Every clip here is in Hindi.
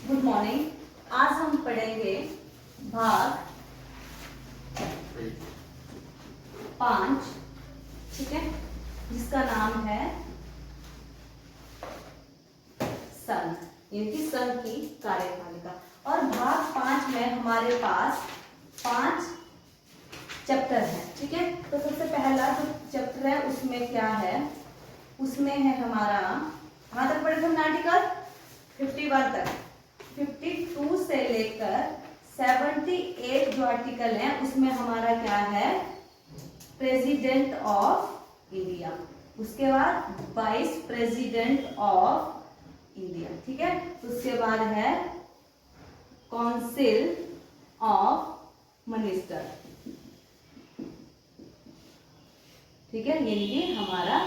Good morning. आज हम पढ़ेंगे भाग 5, ठीक है, जिसका नाम है संघ, यानी कि संघ की कार्यपालिका। और भाग 5 में हमारे पास 5 चैप्टर है, ठीक है। तो सबसे पहला जो चैप्टर है उसमें क्या है, उसमें है हमारा, कहाँ तक पढ़े थे हमने आर्टिकल 51 तक, 52 से लेकर 78 जो आर्टिकल है उसमें हमारा क्या है, प्रेसिडेंट ऑफ इंडिया। उसके बाद वाइस प्रेसिडेंट ऑफ इंडिया, ठीक है। उसके बाद है काउंसिल ऑफ मिनिस्टर, ठीक है। ये हमारा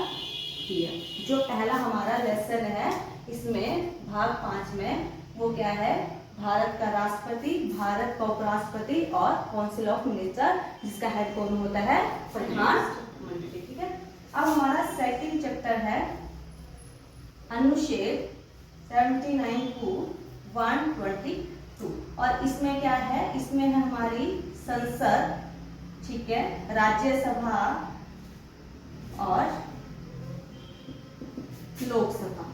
जो पहला हमारा लेसन है इसमें भाग 5 में वो क्या है, भारत का राष्ट्रपति, भारत का उपराष्ट्रपति और काउंसिल ऑफ मिनिस्टर, जिसका हेड कौन होता है, प्रधानमंत्री, ठीक है। अब हमारा सेकंड चैप्टर है अनुच्छेद 79 to 122। और इसमें क्या है, इसमें है हमारी संसद, ठीक है, राज्यसभा और लोकसभा।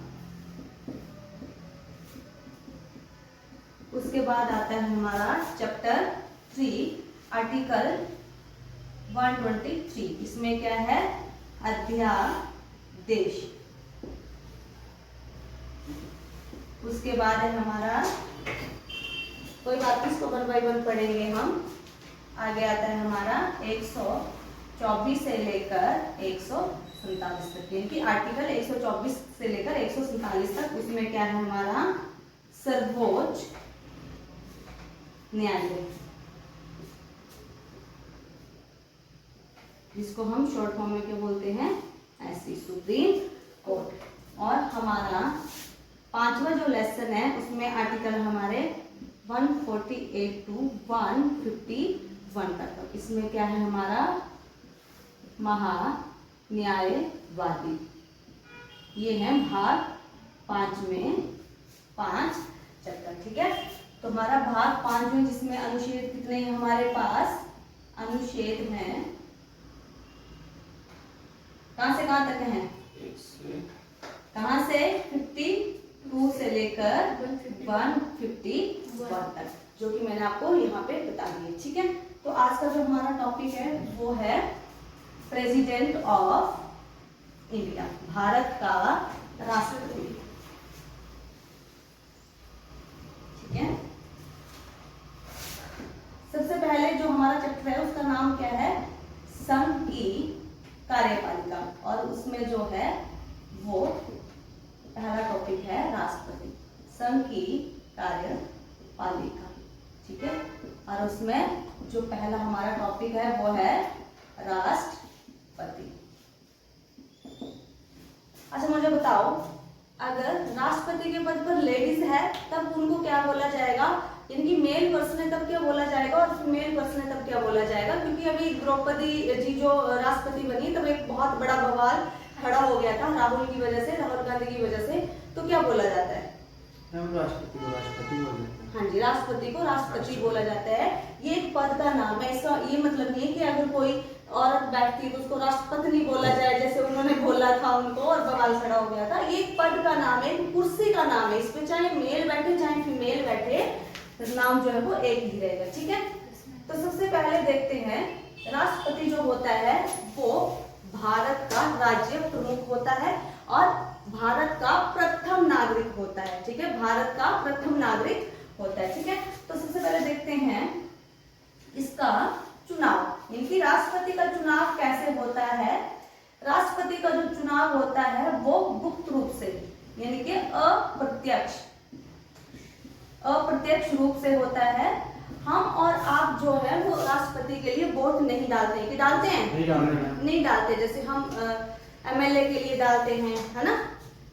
उसके बाद आता है हमारा चैप्टर 3 आर्टिकल 123। इसमें क्या है, अध्यादेश। उसके बाद है हमारा, कोई बात नहीं, इसको 1 by 1 पढ़ेंगे हम। आगे आता है हमारा 124 से लेकर 147 तक, यानी कि आर्टिकल 124 से लेकर 147 तक। उसमें क्या है हमारा, सर्वोच्च न्यायालय, जिसको हम शॉर्ट फॉर्म में क्या बोलते हैं, ऐसी सुप्रीम कोर्ट। और हमारा 5वां जो लेसन है उसमें आर्टिकल हमारे 148 to 151 तक। इसमें क्या है हमारा, महान्यायवादी। ये है भाग 5 में 5 चैप्टर, ठीक है। तो हमारा भाग 5 में जिसमें अनुच्छेद कितने हैं हमारे पास, अनुच्छेद हैं, कहां से कहां तक हैं, कहां से 52 से लेकर 151 तक, जो कि मैंने आपको यहाँ पे बता दिए, ठीक है। तो आज का जो हमारा टॉपिक है वो है प्रेसिडेंट ऑफ इंडिया, भारत का राष्ट्रपति, ठीक है। सबसे पहले जो हमारा चैप्टर है उसका नाम क्या है, संघ की कार्यपालिका। और उसमें जो है वो पहला टॉपिक है राष्ट्रपति, संघ की कार्यपालिका, ठीक है। और उसमें जो पहला हमारा टॉपिक है वो है राष्ट्रपति। अच्छा मुझे बताओ, अगर राष्ट्रपति के पद पर लेडीज है तब उनको क्या बोला जाएगा, यानी कि मेल पर्सन है तब क्या बोला जाएगा और फीमेल पर्सन है तब क्या बोला जाएगा। क्योंकि अभी द्रौपदी जी जो राष्ट्रपति बनी तब एक बहुत बड़ा बवाल खड़ा हो गया था राहुल की वजह से, राहुल गांधी की वजह से। तो क्या बोला जाता है, राष्ट्रपति को राष्ट्रपति बोलते हैं। हाँ जी, राष्ट्रपति को राष्ट्रपति बोला जाता है। ये एक पद का नाम है, इसका ये मतलब नहीं है कि अगर कोई औरत बैठती है तो उसको राष्ट्रपति नहीं बोला जाए, जैसे उन्होंने बोला था उनको और बवाल खड़ा हो गया था। ये एक पद का नाम है, कुर्सी का नाम है, इसमें चाहे मेल बैठे चाहे फीमेल बैठे, नाम जो है वो एक ही रहेगा, ठीक है। तो सबसे पहले देखते हैं, राष्ट्रपति जो होता है वो भारत का राज्य प्रमुख होता है और भारत का प्रथम नागरिक होता है, ठीक है, भारत का प्रथम नागरिक होता है, ठीक है। तो सबसे पहले देखते हैं इसका चुनाव, यानी कि राष्ट्रपति का चुनाव कैसे होता है। राष्ट्रपति का जो चुनाव होता है वो गुप्त रूप से, यानी कि अप्रत्यक्ष रूप से होता है। हम और आप जो है वो राष्ट्रपति के लिए वोट नहीं डालते हैं, कि डालते हैं, नहीं डालते, जैसे हम एमएलए के लिए डालते हैं, है ना।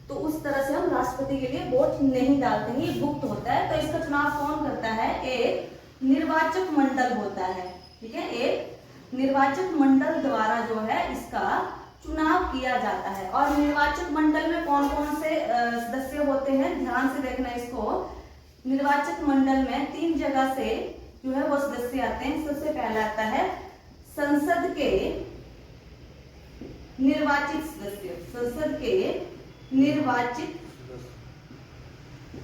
तो उस तरह से हम राष्ट्रपति के लिए वोट नहीं डालते हैं, ये गुप्त होता है। तो इसका चुनाव कौन करता है, एक निर्वाचक मंडल होता है, ठीक है, एक निर्वाचक मंडल द्वारा जो है इसका चुनाव किया जाता है। और निर्वाचक मंडल में कौन कौन से सदस्य होते हैं, ध्यान से देखना इसको। निर्वाचक मंडल में 3 जगह से जो है वो सदस्य आते हैं। सबसे पहला आता है संसद के निर्वाचित सदस्य, संसद के निर्वाचित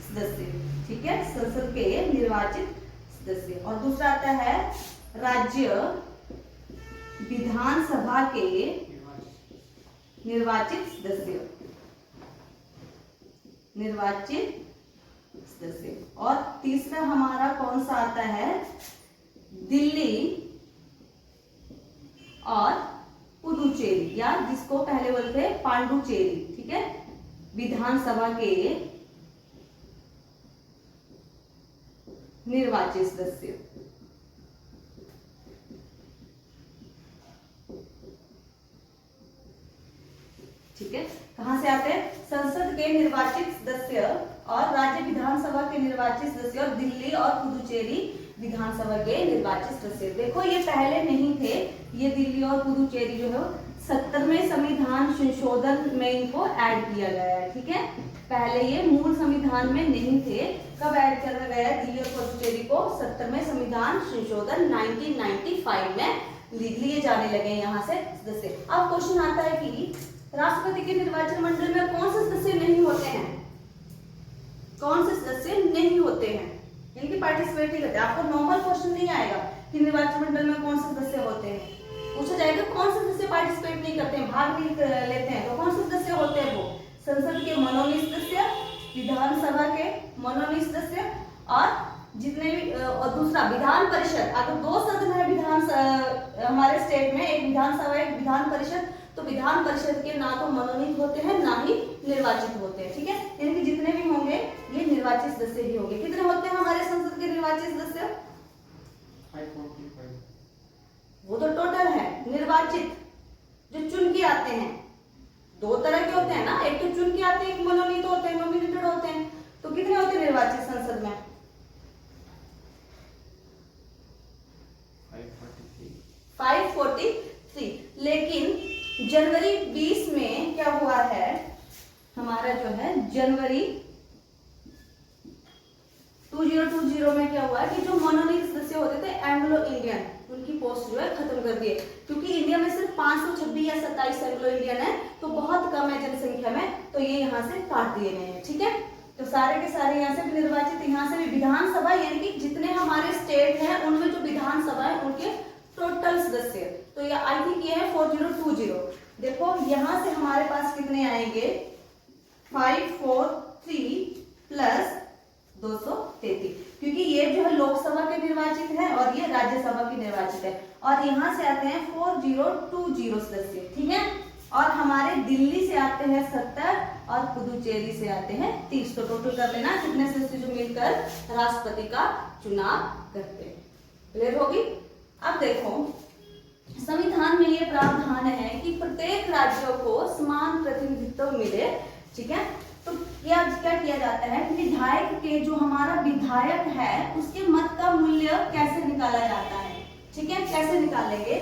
सदस्य, ठीक है, संसद के निर्वाचित सदस्य। और दूसरा आता है राज्य विधानसभा के निर्वाचित सदस्य, निर्वाचित सदस्य। और तीसरा हमारा कौन सा आता है, दिल्ली और पुदुचेरी, या जिसको पहले बोलते हैं पांडुचेरी, ठीक है, विधानसभा के निर्वाचित सदस्य। ठीक है, कहां से आते हैं, संसद के निर्वाचित सदस्य और राज्य विधानसभा के निर्वाचित सदस्य और दिल्ली और पुदुचेरी विधानसभा के निर्वाचित सदस्य। देखो ये पहले नहीं थे, ये दिल्ली और पुदुचेरी जो है 70वें संविधान संशोधन में इनको ऐड किया गया है। ठीक है, पहले ये मूल संविधान में नहीं थे। कब ऐड किया गया है दिल्ली और पुदुचेरी को, 70वें संविधान संशोधन 1995 में लिए जाने लगे यहाँ से सदस्य। अब क्वेश्चन आता है कि राष्ट्रपति के निर्वाचन मंडल में कौन से सदस्य नहीं होते हैं, कौन से सदस्य नहीं होते हैं, यानी कि पार्टिसिपेट नहीं करते। आपको नॉर्मल क्वेश्चन नहीं आएगा कि निर्वाचन मंडल में कौन से सदस्य होते हैं, पूछा जाएगा कौन से सदस्य पार्टिसिपेट नहीं करते हैं, भाग नहीं लेते हैं, तो कौन से सदस्य होते हैं वो, संसद के मनोनीत सदस्य, विधानसभा के मनोनीत सदस्य और जितने भी, और दूसरा विधान परिषद। अगर 2 सदन है हमारे स्टेट में, एक विधानसभा एक विधान परिषद, तो विधान परिषद के ना तो मनोनीत होते हैं ना ही निर्वाचित होते हैं। ठीक है, यानी कि जितने भी होंगे ये निर्वाचित सदस्य ही होंगे। कितने होते हैं हमारे संसद के निर्वाचित सदस्य, 545। वो तो टोटल है। निर्वाचित जो चुन के आते हैं, 2 तरह के होते हैं ना, एक तो चुन के आते हैं, एक मनोनीत होते हैं, नॉमिनेटेड होते हैं। तो कितने होते हैं निर्वाचित संसद में, 543। लेकिन जनवरी 20 में क्या हुआ है, हमारा जो है जनवरी 2020 में क्या हुआ कि जो मनोनीत सदस्य होते थे एंग्लो इंडियन, उनकी पोस्ट जो है खत्म कर दिए, क्योंकि इंडिया में सिर्फ 526 या 27 एंग्लो इंडियन है, तो बहुत कम है जनसंख्या में, तो ये यहाँ से काट दिए गए हैं। ठीक है, तो सारे के सारे यहाँ से भी निर्वाचित, यहाँ से भी विधानसभा, यानी कि जितने हमारे स्टेट हैं उनमें जो विधानसभा है उनके टोटल सदस्य, तो ये आई थिंक ये है 4020। देखो यहाँ से हमारे पास कितने आएंगे, 543 प्लस 233, क्योंकि ये जो है लोकसभा के निर्वाचित है और ये राज्यसभा के निर्वाचित है, और यहाँ से आते हैं 4020 सदस्य। ठीक है, और हमारे दिल्ली से आते हैं 70 और पुदुचेरी से आते हैं 30। तो टोटल कर लेना कितने सदस्य जो मिलकर राष्ट्रपति का चुनाव करते हैं। क्लियर होगी। अब देखो संविधान में ये प्रावधान है कि प्रत्येक राज्यों को समान प्रतिनिधित्व मिले। ठीक है, तो क्या किया जाता है, विधायक के जो हमारा विधायक है उसके मत का मूल्य कैसे निकाला जाता है। ठीक है, कैसे निकालेंगे,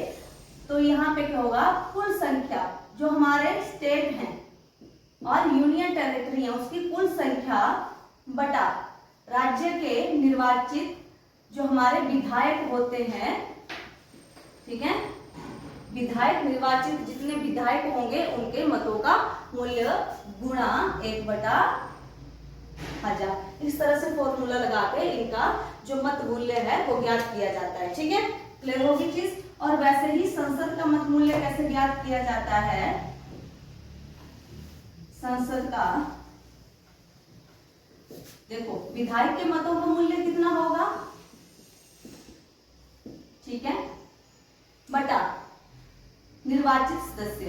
तो यहाँ पे क्या होगा, कुल संख्या जो हमारे स्टेट हैं और यूनियन टेरिटरी है उसकी कुल संख्या बटा राज्य के निर्वाचित जो हमारे विधायक होते हैं। ठीक है, विधायक निर्वाचित जितने विधायक होंगे उनके मतों का मूल्य गुणा 1/1000। इस तरह से फॉर्मूला लगा के इनका जो मत मूल्य है वो ज्ञात किया जाता है। ठीक है, क्लियर होगी चीज। और वैसे ही संसद का मत मूल्य कैसे ज्ञात किया जाता है, संसद का देखो विधायक के मतों का मूल्य कितना होगा, ठीक है, बटा निर्वाचित सदस्य,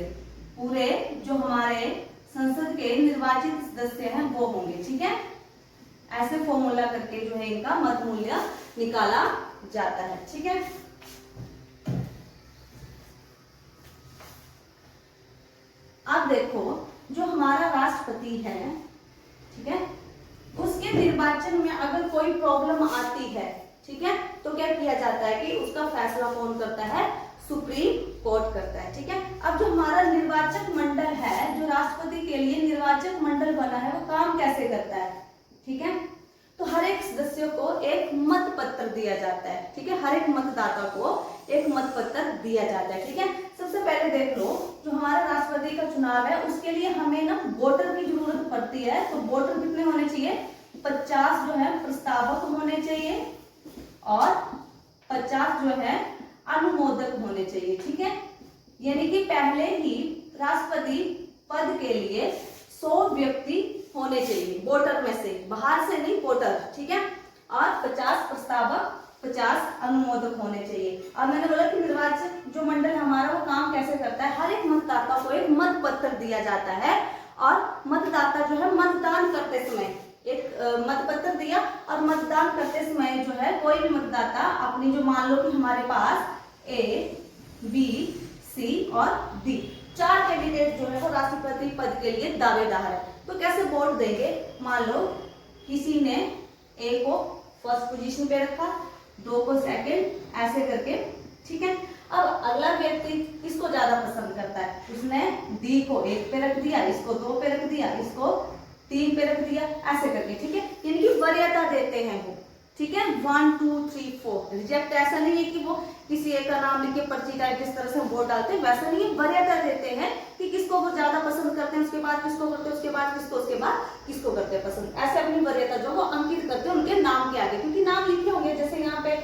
पूरे जो हमारे संसद के निर्वाचित सदस्य हैं वो होंगे। ठीक है, ऐसे फॉर्मूला करके जो है इनका मत मूल्य निकाला जाता है। ठीक है, अब देखो जो हमारा राष्ट्रपति है, ठीक है, उसके निर्वाचन में अगर कोई प्रॉब्लम आती है, ठीक है, तो क्या किया जाता है कि उसका फैसला कौन करता है, सुप्रीम कोर्ट करता है। ठीक है, अब जो हमारा निर्वाचक मंडल है, जो राष्ट्रपति के लिए निर्वाचक मंडल बना है, वो काम कैसे करता है। ठीक है, तो हर एक सदस्यों को एक मत पत्र दिया जाता है। ठीक है, हर एक मतदाता को एक मत पत्र दिया जाता है। ठीक है, सबसे पहले देख लो, जो हमारा राष्ट्रपति का चुनाव है उसके लिए हमें ना वोटर की जरूरत पड़ती है। तो वोटर कितने होने चाहिए? 50 जो है प्रस्तावक होने चाहिए और 50 जो है अनुमोदक होने चाहिए। ठीक है, यानी कि पहले ही राष्ट्रपति पद के लिए 100 व्यक्ति होने चाहिए, वोटर में से, बाहर से नहीं, वोटर। ठीक है, और 50 प्रस्तावक, 50 अनुमोदक होने चाहिए। अब मैंने बोला कि निर्वाचन जो मंडल हमारा वो काम कैसे करता है, हर एक मतदाता को एक मत पत्र दिया जाता है और मतदाता जो है मतदान करते समय एक मत पत्र दिया, और मतदान करते समय जो है कोई भी मतदाता अपनी जो, मान लो कि हमारे पास ए, बी, सी और डी 4 कैंडिडेट जो है वो राष्ट्रपति पद के लिए दावेदार है। तो कैसे वोट देंगे? मान लो किसी ने ए को फर्स्ट पोजीशन पे रखा, 2 को सेकंड, ऐसे करके। ठीक है, अब अगला व्यक्ति किसको ज्यादा पसंद करता है, उसने डी को 1 पे रख दिया, इसको 2 पे रख दिया, इसको 3 पे रख दिया, ऐसे करके। ठीक है, यानी कि वरीयता देते हैं वो। ठीक है, 1 2 3 4। रिजेक्ट ऐसा नहीं है कि वो किसी एक का नाम लिख के पर्ची टाइप जिस तरह से हम वोट डालते हैं वैसा नहीं है, वरीयता देते हैं कि किसको वो ज्यादा पसंद करते हैं, उसके बाद किसको करते हैं, उसके बाद किसको, उसके बाद किसको करते हैं पसंद। ऐसे अपनी वरीयता जो वो अंकित करते हैं उनके नाम के आगे, क्योंकि नाम लिखे होंगे। जैसे यहाँ पे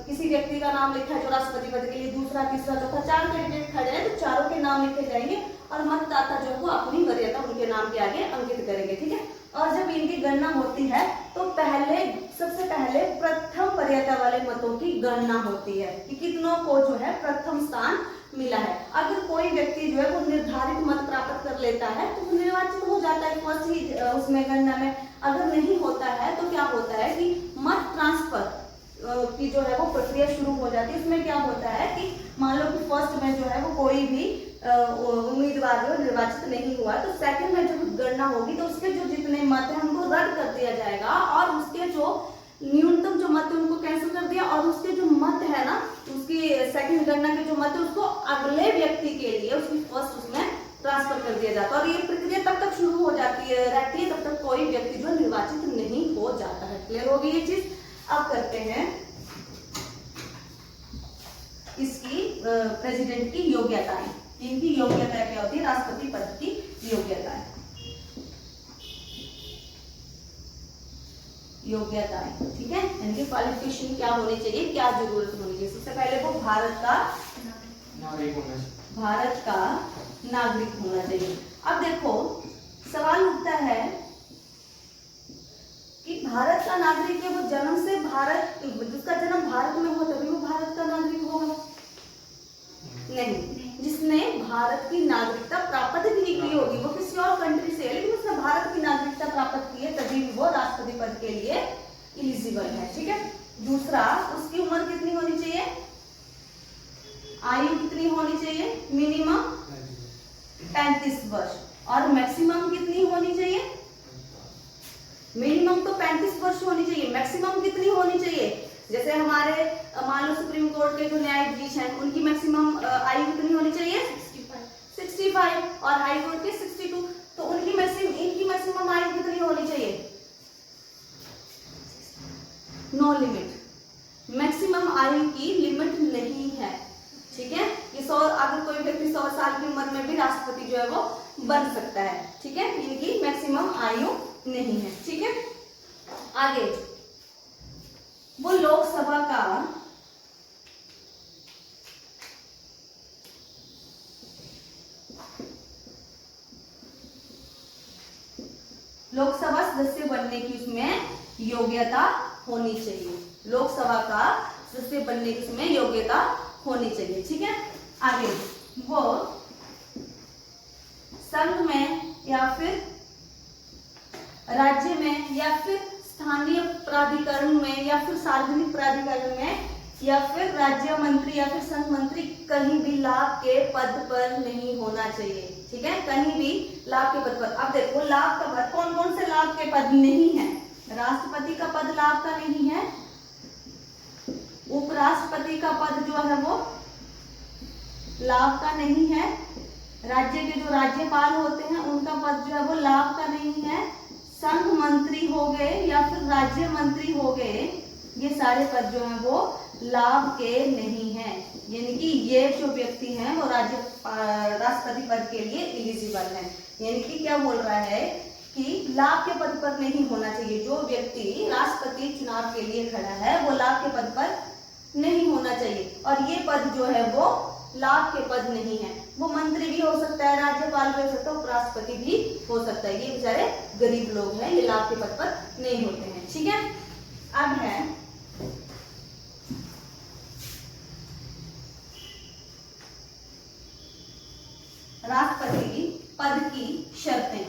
किसी व्यक्ति का नाम लिखा है जो राष्ट्रपति पद के लिए, दूसरा, तीसरा, चौथा, 4 कैंडिडेट खड़े हैं, तो चारों के नाम लिखे जाएंगे और मतदाता जो है वो अपनी वरीयता उनके नाम के आगे अंकित करेंगे। ठीक है, और जब इनकी गणना होती है तो सबसे पहले प्रथम वरीयता वाले मतों की गणना होती है कि कितनों को जो है प्रथम स्थान मिला है। अगर कोई व्यक्ति जो है वो निर्धारित मत प्राप्त कर लेता है तो निर्वाचित हो जाता है फर्स्ट ही उसमें गणना में। अगर नहीं होता है तो क्या होता है कि मत ट्रांसफर की जो है वो प्रक्रिया शुरू हो जाती है। इसमें क्या होता है कि मान लो कि फर्स्ट में जो है वो कोई भी उम्मीदवार जो निर्वाचित नहीं हुआ, तो सेकंड में जब गणना होगी तो उसके जो जितने मत हैं उनको रद्द कर दिया जाएगा और उसके जो न्यूनतम जो मत है उनको कैंसिल कर दिया, और उसके जो मत है ना, उसकी सेकंड गणना के जो मत है उसको अगले व्यक्ति के लिए उसकी फर्स्ट उसमें ट्रांसफर कर दिया जाता है। और ये प्रक्रिया तब तक शुरू हो जाती है रहती है तब तक कोई व्यक्ति जो निर्वाचित नहीं हो जाता है। क्लियर होगी ये चीज? अब करते हैं इसकी प्रेसिडेंट की योग्यताएं। इनकी योग्यता क्या होती है? राष्ट्रपति पद की योग्यताएं। ठीक है, यानी कि क्वालिफिकेशन क्या होनी चाहिए, क्या जरूरत होनी चाहिए। सबसे पहले वो भारत का नागरिक होना चाहिए। अब देखो सवाल उठता है कि भारत का नागरिक है वो जन्म से भारत, जिसका जन्म भारत में हो तभी वो भारत का नागरिक होगा? नहीं, जिसने भारत की नागरिकता प्राप्त भी नहीं की होगी, वो किसी और कंट्री से है लेकिन उसने भारत की नागरिकता प्राप्त की है, तभी वो राष्ट्रपति पद के लिए एलिजिबल है। ठीक है, दूसरा उसकी उम्र कितनी होनी चाहिए, आयु कितनी होनी चाहिए? मिनिमम 35 वर्ष और मैक्सिमम कितनी होनी चाहिए? मिनिमम तो 35 वर्ष होनी चाहिए, मैक्सिमम कितनी होनी चाहिए? जैसे हमारे मान लो सुप्रीम कोर्ट के जो न्यायाधीश हैं उनकी मैक्सिमम आयु कितनी होनी चाहिए? 65 और हाई कोर्ट के 62, तो इनकी मैक्सिमम आयु कितनी होनी चाहिए? नो लिमिट, मैक्सिमम आयु की लिमिट नहीं है। ठीक है, ये 100, अगर कोई व्यक्ति 100 साल की उम्र में भी राष्ट्रपति जो है वो बन सकता है। ठीक है, इनकी मैक्सिमम आयु नहीं है। ठीक है, आगे वो लोकसभा सदस्य बनने की उसमें योग्यता होनी चाहिए। लोकसभा का सदस्य बनने की उसमें योग्यता होनी चाहिए। ठीक है, आगे वो संघ में या फिर राज्य में या फिर स्थानीय प्राधिकरण में या फिर सार्वजनिक प्राधिकरण में या फिर राज्य मंत्री या फिर संघ मंत्री कहीं भी लाभ के पद पर नहीं होना चाहिए। ठीक है, कहीं भी लाभ के पद पर। अब देखो लाभ का पद, कौन कौन से लाभ के पद नहीं है? राष्ट्रपति का पद लाभ का नहीं है, उपराष्ट्रपति का पद जो है वो लाभ का नहीं है, राज्य के जो राज्यपाल होते हैं उनका पद जो है वो लाभ का नहीं है, संघ मंत्री हो गए या फिर राज्य मंत्री हो गए, ये सारे पद जो हैं वो लाभ के नहीं हैं, यानी कि ये जो व्यक्ति हैं वो राष्ट्रपति पद के लिए एलिजिबल हैं। यानी कि क्या बोल रहा है कि लाभ के पद पर नहीं होना चाहिए, जो व्यक्ति राष्ट्रपति चुनाव के लिए खड़ा है वो लाभ के पद पर नहीं होना चाहिए। और ये पद जो है वो लाभ के पद नहीं है, वो मंत्री भी हो सकता है, राज्यपाल भी हो सकता है, उपराष्ट्रपति भी हो सकता है। ये बेचारे गरीब लोग हैं, ये लाभ के पद पर नहीं होते हैं। ठीक है, अब है राष्ट्रपति पद की शर्तें।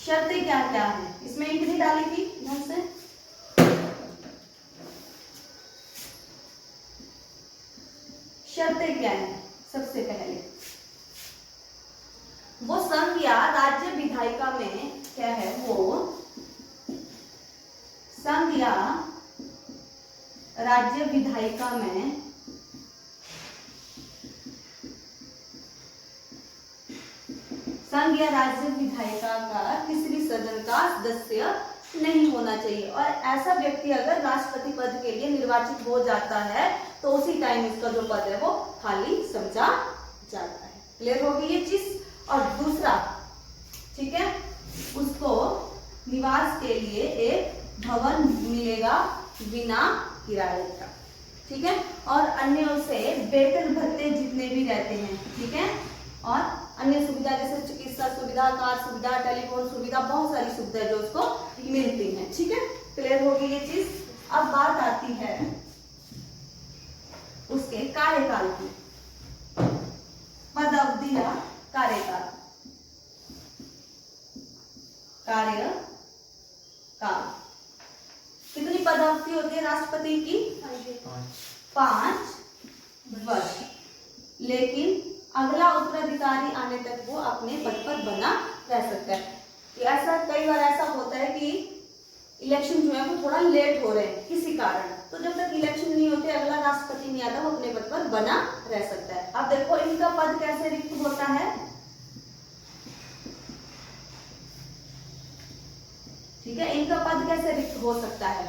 शर्तें क्या क्या है, इसमें एक नहीं डाली थी ढंग से। शर्तें क्या है, सबसे पहले वो संघ या राज्य विधायिका में क्या है, वो संघ या राज्य विधायिका में संघ या राज्य विधायिका का किसी भी सदन का सदस्य नहीं होना चाहिए। और ऐसा व्यक्ति अगर राष्ट्रपति पद के लिए निर्वाचित हो जाता है तो उसी टाइम इसका जो पद है वो खाली समझा जाता है। क्लियर होगी ये चीज। और दूसरा, ठीक है, उसको निवास के लिए एक भवन मिलेगा बिना किराए का। ठीक है, और अन्य उसे वेतन भत्ते जितने भी रहते हैं, ठीक है, और अन्य सुविधा जैसे चिकित्सा सुविधा, कार सुविधा, टेलीफोन सुविधा, बहुत सारी सुविधा जो उसको मिलती हैं। ठीक है, क्लियर होगी ये चीज। अब बात आती है उसके कार्यकाल की, पद अवधि या कार्यकाल। कार्यकाल कितनी पद अवधि होती है राष्ट्रपति की? 5 वर्ष। लेकिन अगला उत्तराधिकारी आने तक वो अपने पद पर बना रह सकता है। ऐसा कई बार ऐसा होता है कि इलेक्शन जो है वो थोड़ा लेट हो रहे हैं किसी कारण, तो जब तक इलेक्शन नहीं होते अगला राष्ट्रपति नहीं आता वो अपने पद पर बना रह सकता है। अब देखो इनका पद कैसे रिक्त होता है। ठीक है, इनका पद कैसे रिक्त हो सकता है?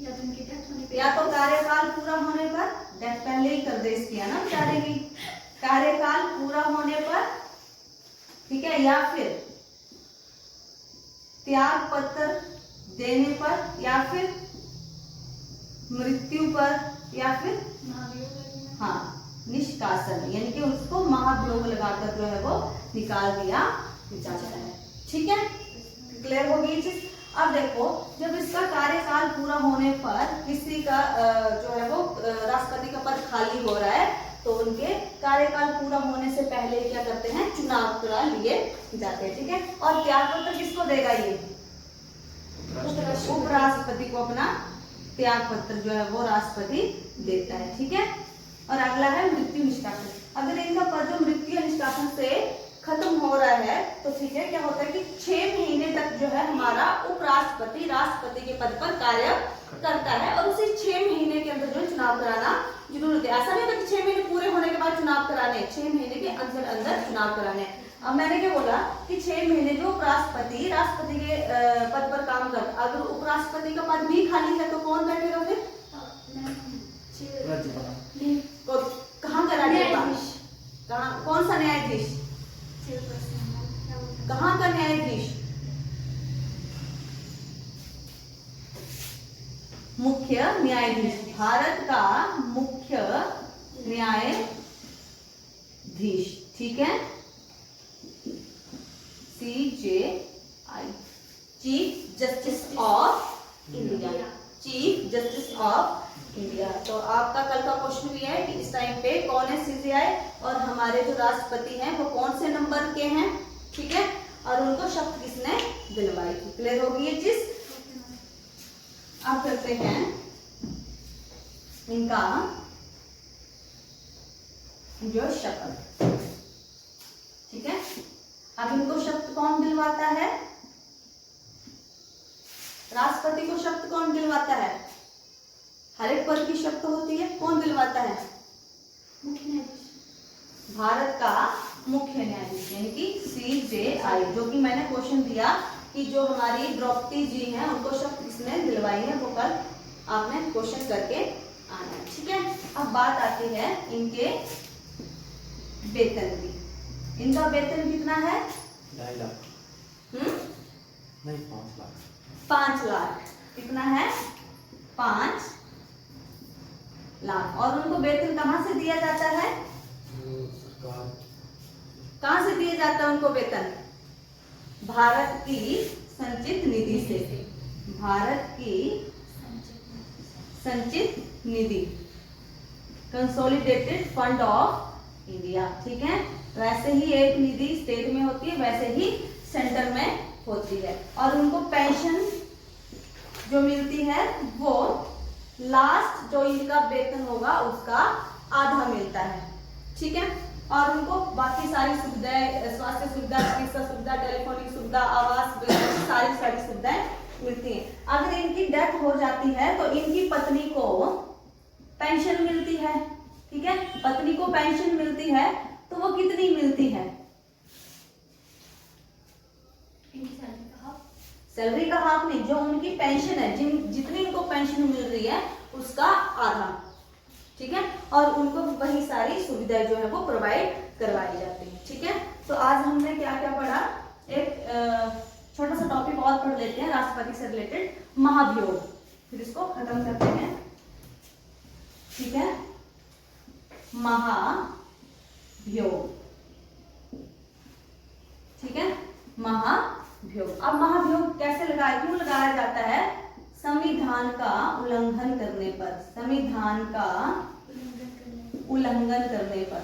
या तो कार्यकाल पूरा होने पर, डेथ पहले ही कर दे इसकी, है ना बेचारे की, कार्यकाल पूरा होने पर, ठीक है, या फिर त्याग पत्र देने पर, या फिर मृत्यु पर, या फिर निष्कासन, यानी कि उसको महाभियोग लगाकर जो है वो निकाल दिया जाता है। ठीक है, क्लियर होगी ये चीज। अब देखो जब इसका कार्यकाल पूरा होने पर किसी का जो है वो राष्ट्रपति का पद खाली हो रहा है तो उनके कार्यकाल पूरा होने से पहले क्या करते हैं, चुनाव करा लिए जाते हैं। ठीक है, और त्याग पत्र किसको देगा? ये उपराष्ट्रपति को अपना त्याग पत्र जो है वो राष्ट्रपति देता है। ठीक है, और अगला है मृत्यु निष्कासन। अगर इनका पद जो मृत्यु निष्कासन से खत्म हो रहा है तो ठीक है, क्या होता है कि 6 महीने तक जो है हमारा उपराष्ट्रपति राष्ट्रपति के पद पर कार्य करता है और उसी 6 महीने के अंदर जो चुनाव कराना जरूरत है। ऐसा नहीं होता कि 6 महीने पूरे होने के बाद चुनाव कराने, 6 महीने के अंदर अंदर चुनाव कराने। अब मैंने क्या बोला कि 6 महीने जो उपराष्ट्रपति राष्ट्रपति के पद पर काम कर, अगर उपराष्ट्रपति का पद भी खाली है तो कौन बैठेगा फिर? कहाँ का राज्यपाल? कहाँ, कौन सा न्यायाधीश? कहाँ का न्यायाधीश? मुख्य न्यायाधीश, भारत का मुख्य न्यायाधीश। ठीक है, CJI, chief justice of India, chief justice of India. तो आपका कल का क्वेश्चन भी है कि इस टाइम पे कौन है CJI और हमारे जो राष्ट्रपति हैं वो कौन से नंबर के हैं। ठीक है, और उनको शपथ किसने दिलवाई थी। क्लियर होगी ये चीज। अब करते हैं इनका जो शपथ। ठीक है, अब इनको शपथ कौन दिलवाता है? राष्ट्रपति को शपथ कौन दिलवाता है? हर एक पद की शपथ होती है, कौन दिलवाता है? मुख्य न्यायाधीश, भारत का मुख्य न्यायाधीश, यानी कि CJI। जो कि मैंने क्वेश्चन दिया कि कि जो हमारी द्रौपदी जी हैं उनको शपथ किसने दिलवाई है, वो कल आपने क्वेश्चन करके आना है, ठीक है। अब बात आती है इनके वेतन की। इनका वेतन कितना है? 2.5 लाख। नहीं 5 लाख। 5 लाख। कितना है? 5 लाख। और उनको वेतन कहाँ से दिया जाता है? सरकार। कहाँ से दिया जाता है उनको वेतन? भारत की संचित निधि से। भारत की संचित निधि, कंसोलिडेटेड फंड ऑफ इंडिया, ठीक है। वैसे ही एक निधि स्टेट में होती है, वैसे ही सेंटर में होती है। और उनको पेंशन जो मिलती है वो लास्ट जो इनका वेतन होगा उसका आधा मिलता है, ठीक है। और उनको बाकी सारी सुविधाएं, स्वास्थ्य सुविधा, चिकित्सा सुविधा, टेलीफोनिक सुविधा, आवास, सारी सुविधाएं मिलती हैं। अगर इनकी डेथ हो जाती है तो इनकी पत्नी को पेंशन मिलती है, ठीक है। पत्नी को पेंशन मिलती है तो वो कितनी मिलती है? सैलरी का हाफ नहीं, जो उनकी पेंशन है, जितनी उनको पेंशन मिल रही है उसका आधा, ठीक है। और उनको वही सारी सुविधाएं जो है वो प्रोवाइड करवाई जाती है, ठीक है। तो आज हमने क्या क्या पढ़ा? एक छोटा सा टॉपिक और पढ़ लेते हैं राष्ट्रपति से रिलेटेड, महाभियोग, फिर इसको खत्म करते हैं, ठीक है। महाभियोग, ठीक है, महाभियोग। अब महाभियोग कैसे लगाया, क्यों लगाया जाता है? संविधान का उल्लंघन करने पर, संविधान का उल्लंघन करने पर।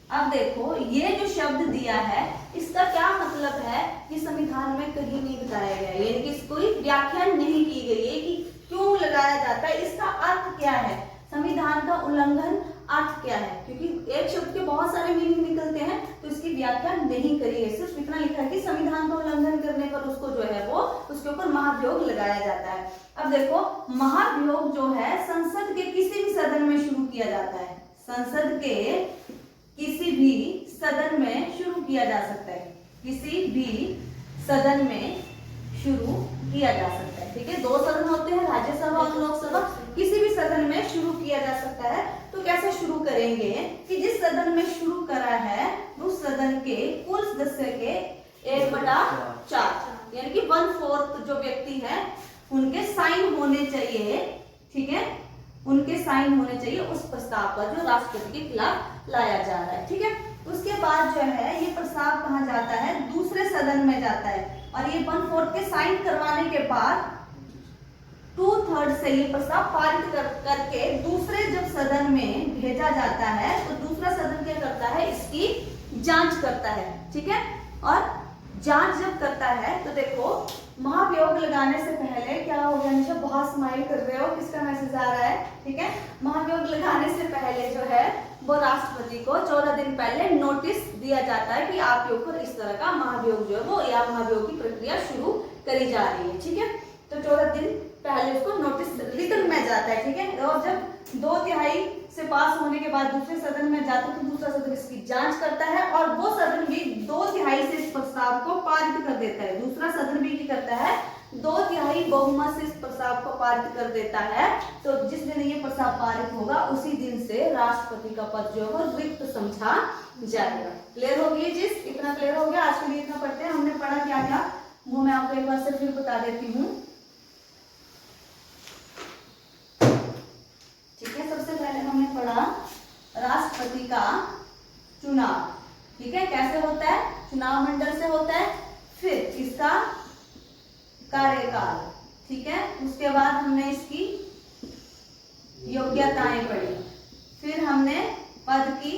अब देखो ये जो शब्द दिया है इसका क्या मतलब है, ये संविधान में कहीं नहीं बताया गया है, यानी कि कोई व्याख्या नहीं की गई है कि क्यों लगाया जाता है, इसका अर्थ क्या है, संविधान का उल्लंघन अर्थ क्या है। क्योंकि एक शब्द के बहुत सारे मीनिंग निकलते हैं तो इसकी व्याख्या नहीं करी है, सिर्फ इतना लिखा है कि संविधान का उल्लंघन करने पर उसको जो है वो उसके ऊपर महाभियोग लगाया जाता है। अब देखो महाभियोग जो है संसद के किसी भी सदन में शुरू किया जाता है, संसद के किसी भी सदन में शुरू किया जा सकता है, किसी भी सदन में शुरू किया जा सकता है, ठीक है। 2 सदन होते हैं, राज्यसभा और लोकसभा, किसी भी सदन में शुरू किया जा सकता है। तो कैसे शुरू करेंगे कि जिस सदन में शुरू करा है उस सदन के कुल सदस्य के 1/4 यानी कि 1/4 जो व्यक्ति है उनके साइन होने चाहिए, ठीक है, उनके साइन होने चाहिए उस प्रस्ताव पर जो राष्ट्रपति के खिलाफ लाया जा रहा है, ठीक है। उसके बाद जो है ये प्रस्ताव कहाँ जाता है? दूसरे सदन में जाता है और ये 1/4 के साइन करवाने के बाद 2/3 से ये प्रस्ताव पारित करके दूसरे जब सदन में भेजा जाता है तो दूसरा सदन क्या करता है? इसकी जांच करता है, ठीक है। और जांच जब करता है तो देखो महाभियोग लगाने से पहले क्या हो गया? निशा बहुत स्माइल कर रहे हो, किसका मैसेज आ रहा है? ठीक है, महाभियोग लगाने से पहले जो है वो राष्ट्रपति को 14 दिन पहले नोटिस दिया जाता है कि आपके ऊपर इस तरह का महाभियोग जो है वो या महाभियोग की प्रक्रिया शुरू करी जा रही है, ठीक है। तो 14 दिन पहले उसको नोटिस रिटन में जाता है, ठीक है। और जब 2/3 से पास होने के बाद दूसरे सदन में जाता है तो दूसरा सदन इसकी जांच करता है और वो सदन भी 2/3 से इस प्रस्ताव को पारित कर देता है। दूसरा सदन भी क्या करता है? 2/3 बहुमत से इस प्रस्ताव को पारित कर देता है। तो जिस दिन ये प्रस्ताव पारित होगा उसी दिन से राष्ट्रपति का पद जो है रिक्त समझा जाएगा। क्लियर हो गई चीज? इतना क्लियर हो गया? आज के लिए इतना पढ़ते हैं। हमने पढ़ा क्या क्या वो मैं आपको एक बार से फिर बता देती हूँ, ठीक है। सबसे पहले हमने पढ़ा राष्ट्रपति का चुनाव, ठीक है, कैसे होता है? चुनाव मंडल से होता है। फिर इसका कार्यकाल, ठीक है। उसके बाद हमने इसकी योग्यताएं पढ़ी, फिर हमने पद की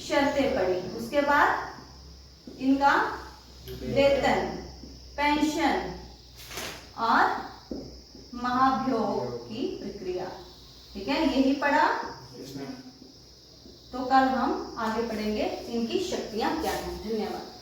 शर्तें पढ़ी, उसके बाद इनका वेतन, पेंशन और महाभियोग की प्रक्रिया, ठीक है, यही पढ़ा। तो कल हम आगे पढ़ेंगे इनकी शक्तियां क्या हैं। धन्यवाद।